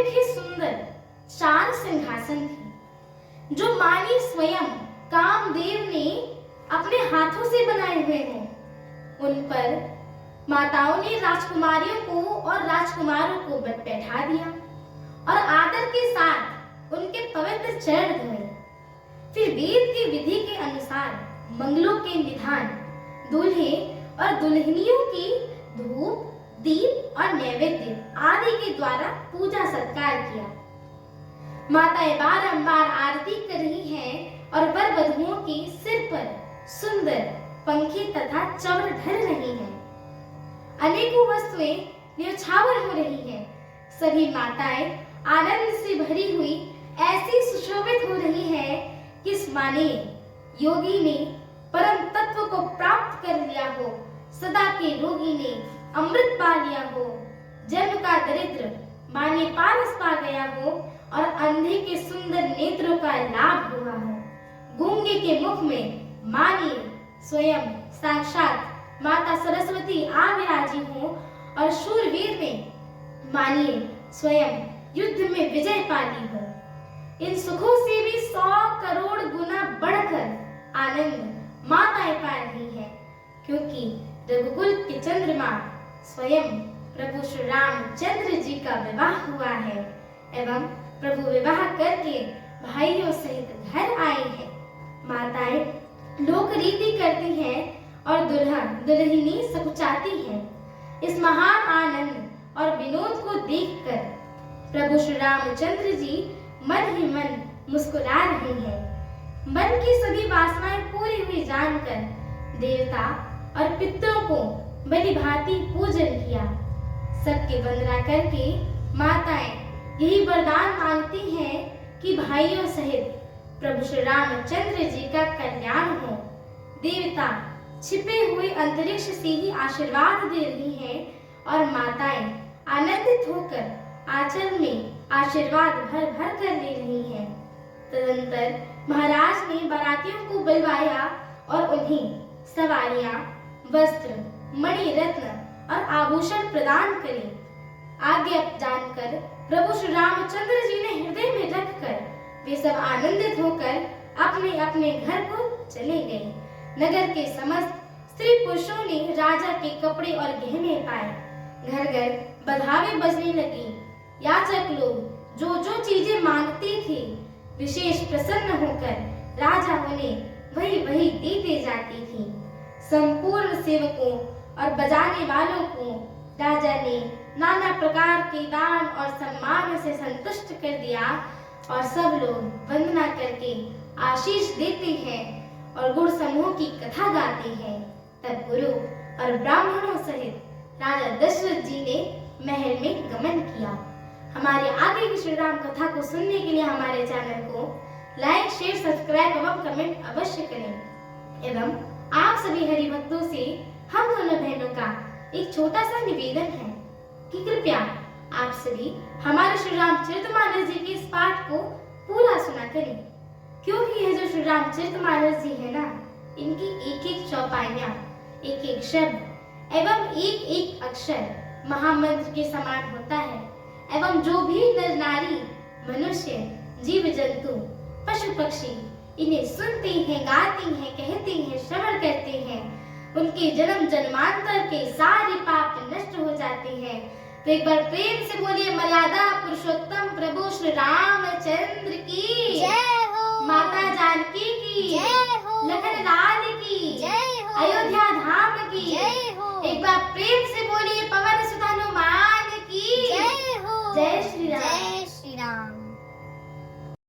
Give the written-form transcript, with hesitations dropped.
अत्यधिक ही सुंदर 4 सिंहासन थे जो मानी स्वयं कामदेव ने अपने हाथों से बनाए हुए हैं। उन पर माताओं ने राजकुमारियों को और राजकुमारों को बैठा दिया और आदर के साथ उनके पवित्र चरण धोए। फिर वेद की विधि के अनुसार मंगलों के निधान दूल्हे और दुल्हनियों की धूप, दीप और नैवेद्य आदि के द्वारा पूजा सत्कार किया। माताएं बारंबार आरती कर रही हैं और वर वधुओं के सिर पर सुंदर पंखे तथा चवर ढल रही हैं। अनेकों वस्तुएं न्यौछावर हो रही हैं। सभी माताएं आनंद से भरी हुई ऐसी सुशोभित हो रही हैं कि माने योगी ने परम तत्व को प्राप्त कर लिया हो, सदा के रोगी ने अमृत पा लिया हो, जन्म का दरिद्र माने पारस पा गया हो और अंधे के सुंदर नेत्रों का लाभ हुआ हो, गूंगे के मुख में माने स्वयं साक्षात माता सरस्वती आ विराजी हो और शूरवीर ने मानिए स्वयं युद्ध में विजय पा ली हो। इन सुखों से भी 100 करोड़ गुना बढ़कर आनंद माताएं पा रही हैं, क्योंकि रघुकुल के चंद्रमा स्वयं प्रभु श्री रामचंद्र जी का विवाह हुआ है एवं प्रभु विवाह करके भाइयों सहित घर आए हैं। माताएं लोक रीति करती हैं और दुल्हन दुल्हनी सकुचाती हैं। इस महान आनंद और विनोद को देखकर प्रभु श्री रामचंद्र जी मन ही मन मुस्कुरा रहे हैं। मन की सभी वासनाएं पूरी हुई जानकर देवता और पितरों को बलि भांति पूजन किया। सबके वंदना करके माताएं यही वरदान मांगती हैं कि भाइयों सहित प्रभु श्री रामचंद्र जी का कल्याण हो। देवता छिपे हुए अंतरिक्ष से ही आशीर्वाद दे रही हैं और माताएं आनंदित होकर आचरण में आशीर्वाद भर भर कर ले रही हैं। तदंतर महाराज ने बारातियों को बुलवाया और उन्हें सवारियां, वस्त्र, मणि रत्न और आभूषण प्रदान करे। आज्ञा जानकर प्रभु श्री रामचंद्र जी ने हृदय में रखकर वे सब आनंदित होकर अपने अपने घर को चले गए। नगर के समस्त स्त्री पुरुषों ने राजा के कपड़े और गहने पाए। घर घर बधावे बजने लगी। याचक लोग जो जो चीजें मांगते थे विशेष प्रसन्न होकर राजा उन्हें वही वही देते जाती थी। संपूर्ण सेवकों और बजाने वालों को राजा ने नाना प्रकार के दान और सम्मान से संतुष्ट कर दिया और सब लोग वंदना करके आशीष देते हैं और गुण समूह की कथा गाते हैं। तब गुरु और ब्राह्मणों सहित राजा दशरथ जी ने महल में गमन किया। हमारे आगे की श्री राम कथा को सुनने के लिए हमारे चैनल को लाइक, शेयर, सब्सक्राइब एवं कमेंट अवश्य करें। एवं आप सभी हरि भक्तों से हम दोनों बहनों का एक छोटा सा निवेदन है कि कृपया आप सभी हमारे श्री रामचरितमानस जी के इस पाठ को पूरा सुना करें, क्योंकि यह जो श्री रामचरितमानस जी है ना, इनकी एक एक चौपाइयां, एक एक शब्द एवं एक एक अक्षर महामंत्र के समान होता है एवं जो भी नर नारी, मनुष्य, जीव जंतु, पशु पक्षी इन्हें सुनते हैं, गाते हैं, कहते हैं, श्रवण करते हैं, उनके जन्म जन्मांतर के सारे पाप नष्ट हो जाते हैं। तो एक बार प्रेम से बोलिए मर्यादा पुरुषोत्तम प्रभु श्री रामचंद्र की जय हो, माता जानकी की जय हो, लखन लाल की जय हो, अयोध्या धाम की जय हो। एक बार प्रेम से